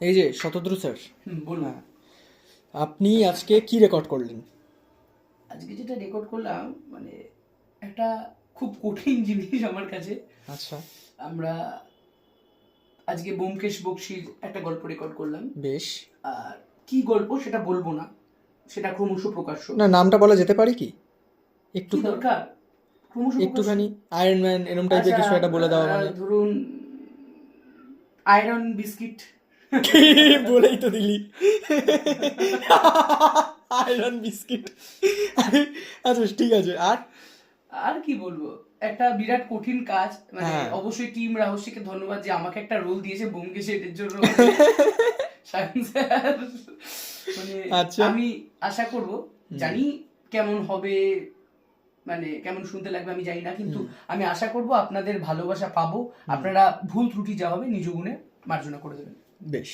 এই যে শতদ্রু স্যার, বলুন। আপনি আজকে কি রেকর্ড করলেন? আজকে যেটা রেকর্ড করলাম মানে একটা খুব কঠিন জিনিস আমার কাছে। আচ্ছা, আমরা আজকে ব্যোমকেশ বক্সীর একটা গল্প রেকর্ড করলাম। বেশ। আর কি গল্প সেটা বলবো না, সেটা ক্রমশ প্রকাশ্য। না, নামটা বলা যেতে পারে কি? কি একটুখানি, দরকার ক্রমশ প্রকাশ্য? একটুখানি আয়রন ম্যান এরম টাইপের আচ্ছা, কিছু একটা বলে দেওয়া মানে। ধরুন আয়রন বিস্কিট। কি বলেই তো দিলি! Iron biscuit. আচ্ছা, ঠিক আছে। আর আর কি বলবো, একটা বিরাট কঠিন কাজ, মানে হ্যাঁ। অবশ্যই টিম রাহস্যকে ধন্যবাদ যে আমাকে একটা রোল দিয়েছে ব্যোমকেশ এর জন্য। শাহিন স্যার, মানে আচ্ছা। আমি আশা করব, জানি কেমন হবে, মানে কেমন শুনতে লাগবে আমি জানি না, কিন্তু আমি আশা করব আপনাদের ভালোবাসা পাবো। আপনারা ভুল ত্রুটি যা হবে নিজ গুণে মার্জনা করে দেবেন। বেশ।